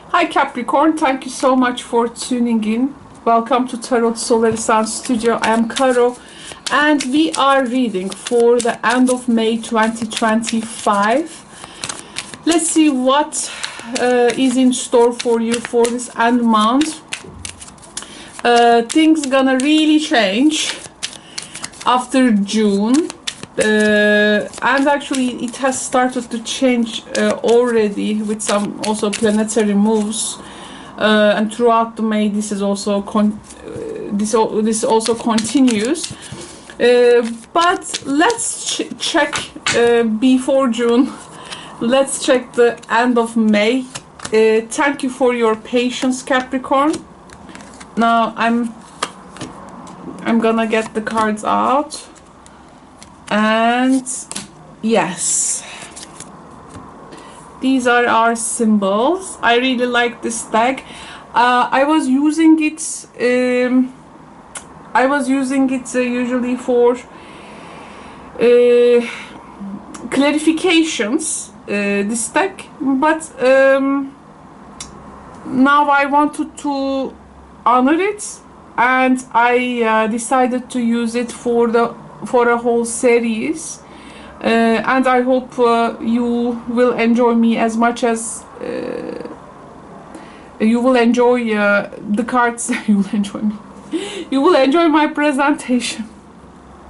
Hi Capricorn, thank you so much for tuning in. Welcome to Tarot Solar Sun Studio. I am Karo and we are reading for the end of May 2025. Let's see what is in store for you for this end month. Things gonna really change after June. And actually it has started to change already with some also planetary moves, and throughout the May this is also this also continues, but let's check before June. Let's check the end of May. Thank you for your patience, Capricorn. Now I'm gonna get the cards out. And yes, these are our symbols. I really like this deck. I was using it usually for clarifications, this deck, but now I wanted to honor it, and I decided to use it for a whole series, and I hope you will enjoy me as much as you will enjoy the cards. You will enjoy me. You will enjoy my presentation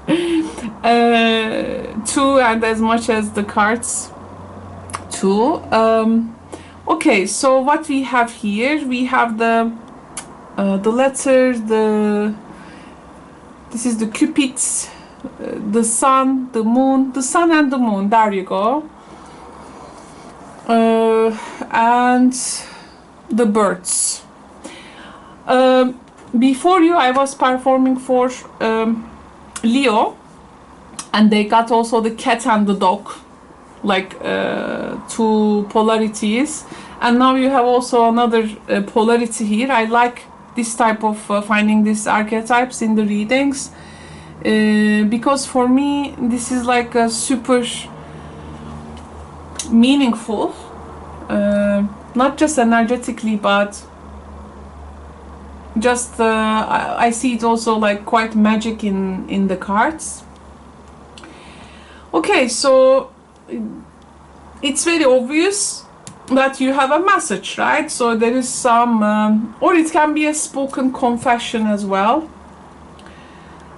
too, and as much as the cards too. Okay, so what we have here, we have the letter, this is the Cupids, the sun, the moon, the sun and the moon, there you go, and the birds. Before you, I was performing for Leo, and they got also the cat and the dog, like two polarities, and now you have also another polarity here. I like this type of finding these archetypes in the readings, because for me this is like a super meaningful, not just energetically, but just I see it also like quite magic in the cards. Okay, so it's very obvious that you have a message, right? So there is some or it can be a spoken confession as well,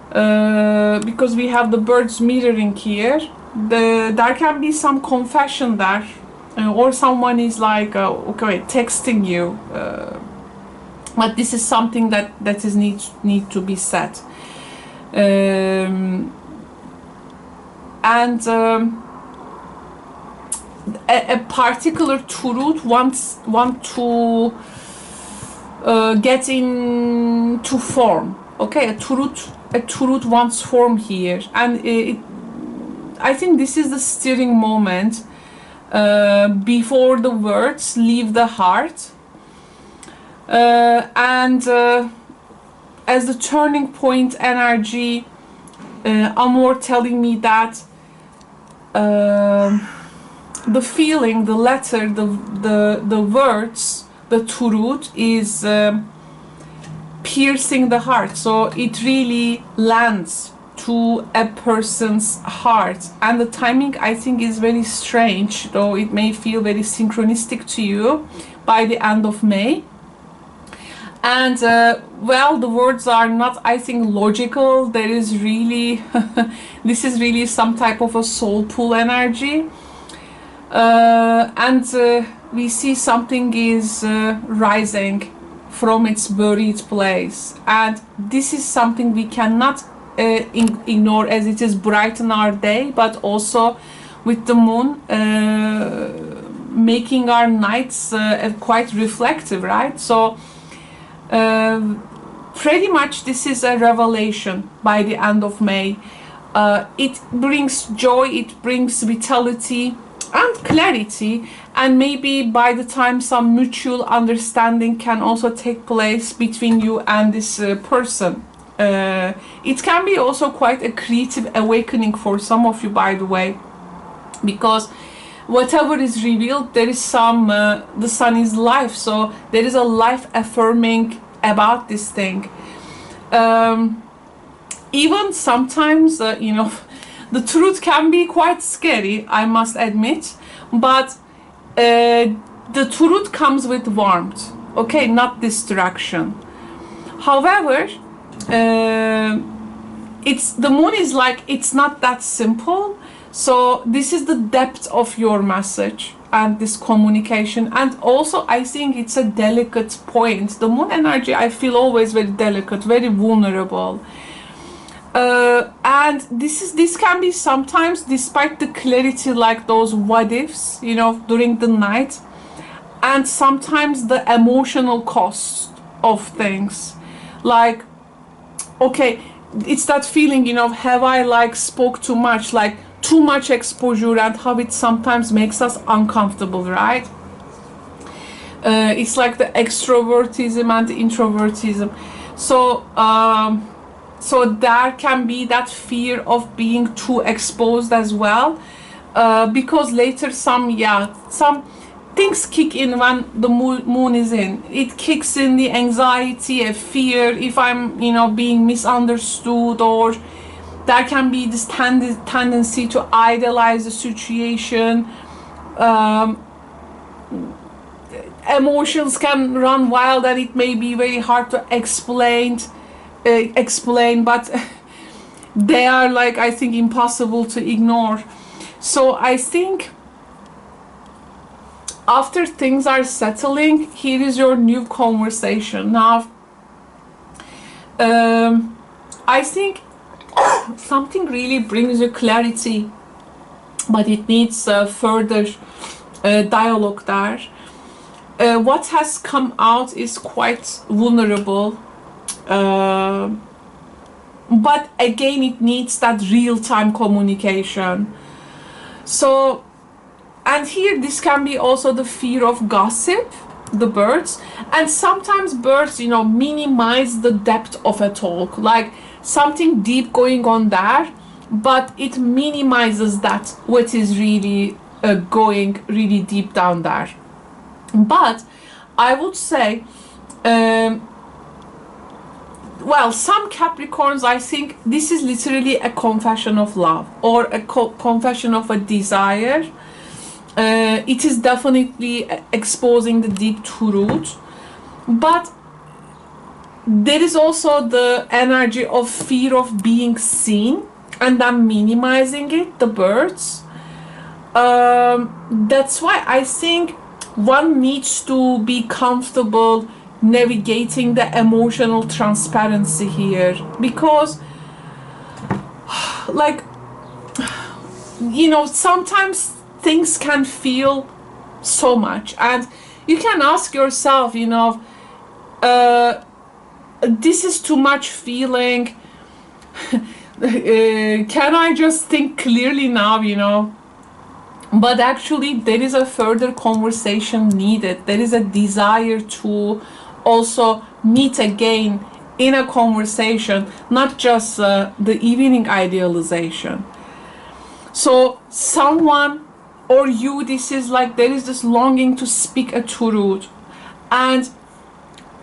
because we have the birds mirroring here. There can be some confession there, or someone is like okay, texting you, but this is something that is need to be said, and a particular truth want to get into form. Okay, a truth wants form here, and I think this is the steering moment before the words leave the heart, and as the turning point energy, Amor telling me that the feeling, the letter, the words, the truth is piercing the heart, so it really lands to a person's heart, and the timing I think is very strange, though it may feel very synchronistic to you by the end of May. And well, the words are not, I think, logical. There is really this is really some type of a soul pull energy, and we see something is rising from its buried place, and this is something we cannot ignore, as it is bright in our day, but also with the moon making our nights quite reflective, right? So pretty much this is a revelation by the end of May. It brings joy, it brings vitality and clarity, and maybe by the time some mutual understanding can also take place between you and this person. It can be also quite a creative awakening for some of you, by the way, because whatever is revealed, there is some, the sun is life, so there is a life affirming about this thing. Even sometimes, you know, the truth can be quite scary, I must admit, but the truth comes with warmth, okay, not distraction. However, it's, the moon is like, it's not that simple. So this is the depth of your message and this communication. And also I think it's a delicate point. The moon energy, I feel always very delicate, very vulnerable. And this can be sometimes, despite the clarity, like those what ifs, you know, during the night, and sometimes the emotional cost of things, like, okay, it's that feeling, you know, have I like spoke too much, like too much exposure, and how it sometimes makes us uncomfortable, right? It's like the extrovertism and the introvertism. So so there can be that fear of being too exposed as well, because later some things kick in when the moon is in. It kicks in the anxiety, a fear, if I'm, you know, being misunderstood, or there can be this tendency to idolize the situation. Emotions can run wild, and it may be very hard to explain, but they are, like, I think, impossible to ignore. So I think after things are settling, here is your new conversation. Now, I think something really brings you clarity, but it needs further dialogue there. What has come out is quite vulnerable, but again, it needs that real-time communication. So, and here this can be also the fear of gossip, the birds, and sometimes birds, you know, minimize the depth of a talk, like something deep going on there, but it minimizes that what is really going really deep down there. But I would say, well, some Capricorns, I think this is literally a confession of love, or a confession of a desire. It is definitely exposing the deep truth, but there is also the energy of fear of being seen, and then minimizing it, the birds. That's why I think one needs to be comfortable navigating the emotional transparency here, because, like, you know, sometimes things can feel so much, and you can ask yourself, you know, this is too much feeling. Can I just think clearly now, you know? But actually there is a further conversation needed. There is a desire to also meet again in a conversation, not just the evening idealization. So someone or you, this is like, there is this longing to speak a truth, and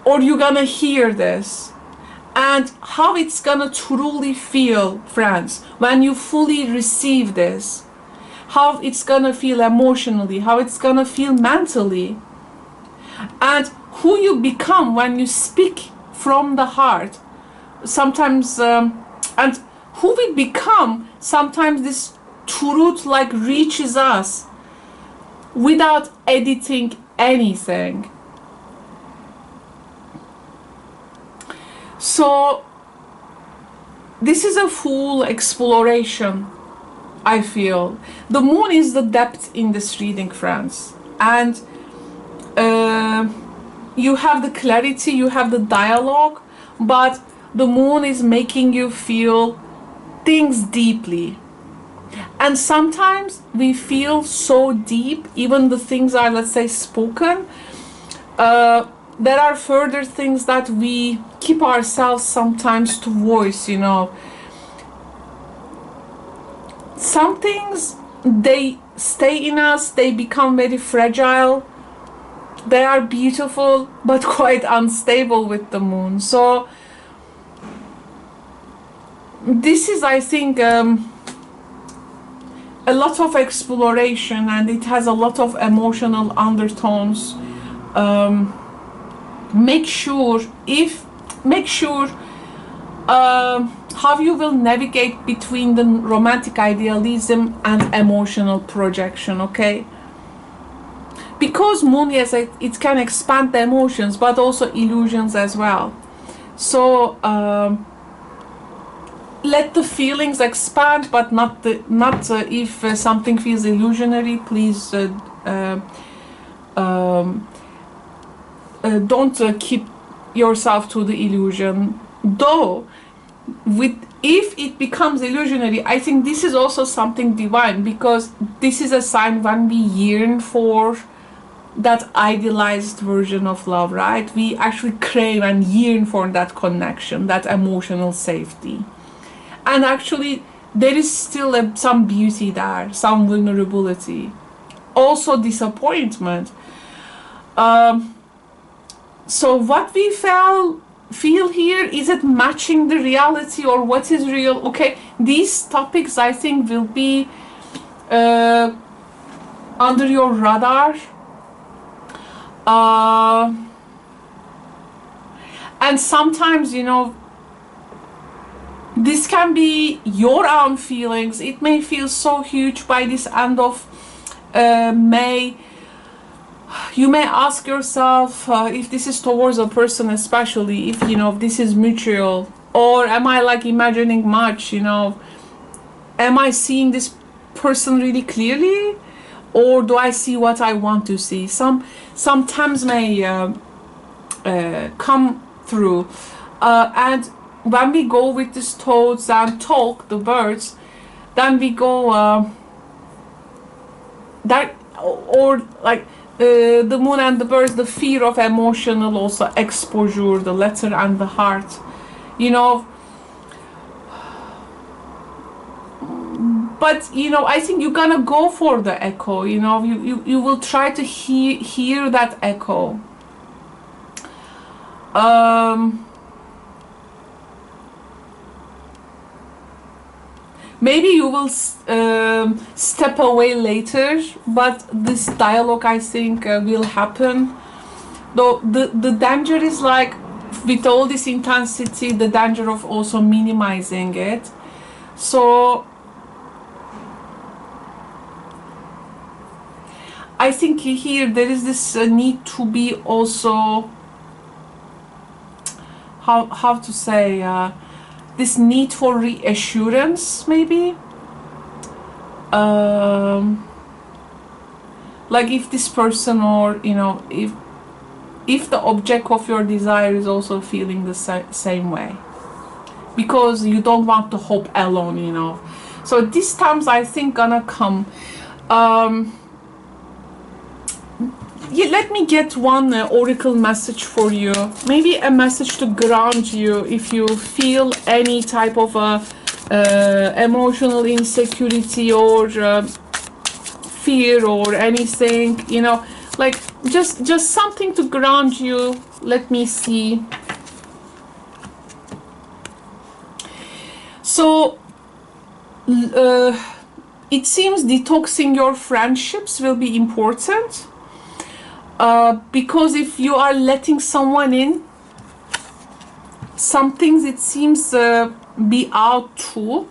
or you're gonna hear this, and how it's gonna truly feel, friends, when you fully receive this, how it's gonna feel emotionally, how it's gonna feel mentally, and who you become when you speak from the heart. Sometimes and who we become, sometimes this truth like reaches us without editing anything. So this is a full exploration, I feel. The moon is the depth in this reading, friends, and you have the clarity, you have the dialogue, but the moon is making you feel things deeply. And sometimes we feel so deep, even the things are, let's say, spoken. There are further things that we keep ourselves sometimes to voice, you know. Some things, they stay in us, they become very fragile. They are beautiful but quite unstable with the moon. So this is, I think, a lot of exploration, and it has a lot of emotional undertones. Make sure how you will navigate between the romantic idealism and emotional projection, okay? Because moon, yes, it can expand the emotions, but also illusions as well. So let the feelings expand, but not if something feels illusionary, please don't keep yourself to the illusion. Though if it becomes illusionary, I think this is also something divine, because this is a sign when we yearn for that idealized version of love, right? We actually crave and yearn for that connection, that emotional safety. And actually there is still some beauty there, some vulnerability, also disappointment. So what we feel here, is it matching the reality, or what is real? Okay, these topics I think will be under your radar. And sometimes, you know, this can be your own feelings. It may feel so huge by this end of May. You may ask yourself if this is towards a person, especially if, you know, this is mutual, or am I like imagining much, you know, am I seeing this person really clearly, or do I see what I want to see? Sometimes may come through, and when we go with these thoughts and talk the birds, then we go that, or like the moon and the birds, the fear of emotional also exposure, the letter and the heart, you know. But, you know, I think you're gonna go for the echo, you know, you will try to hear that echo. Maybe you will step away later, but this dialogue, I think, will happen. Though the danger is, like, with all this intensity, the danger of also minimizing it. So I think here there is this need to be also, how to say, this need for reassurance, maybe. Like if this person, or, you know, if the object of your desire is also feeling the same way, because you don't want to hope alone, you know. So these times, I think, gonna come. Yeah, let me get one oracle message for you. Maybe a message to ground you if you feel any type of emotional insecurity or fear or anything, you know, like just something to ground you. Let me see. So it seems detoxing your friendships will be important. Because if you are letting someone in, some things, it seems, be out too,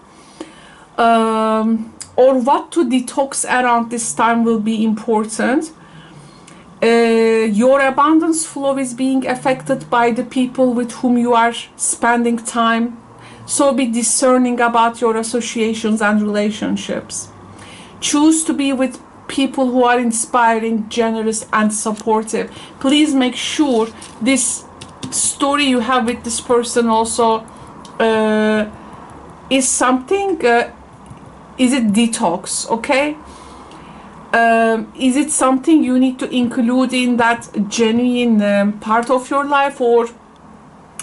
or what to detox around this time will be important. Your abundance flow is being affected by the people with whom you are spending time, so be discerning about your associations and relationships. Choose to be with people who are inspiring, generous and supportive. Please make sure this story you have with this person also is something, is it detox, okay? Is it something you need to include in that genuine part of your life, or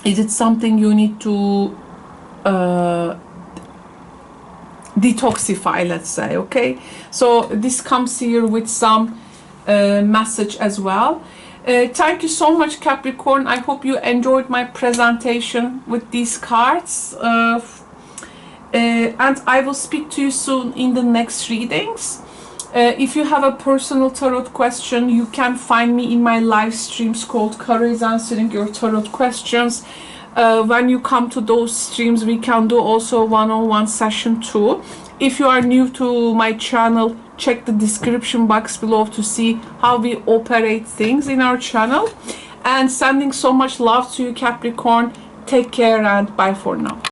is it something you need to detoxify, let's say. Okay, so this comes here with some message as well. Thank you so much, Capricorn. I hope you enjoyed my presentation with these cards, and I will speak to you soon in the next readings. If you have a personal tarot question, you can find me in my live streams called Karo is Answering Your Tarot Questions. When you come to those streams, we can do also one-on-one session too. If you are new to my channel, check the description box below to see how we operate things in our channel. And sending so much love to you, Capricorn. Take care and bye for now.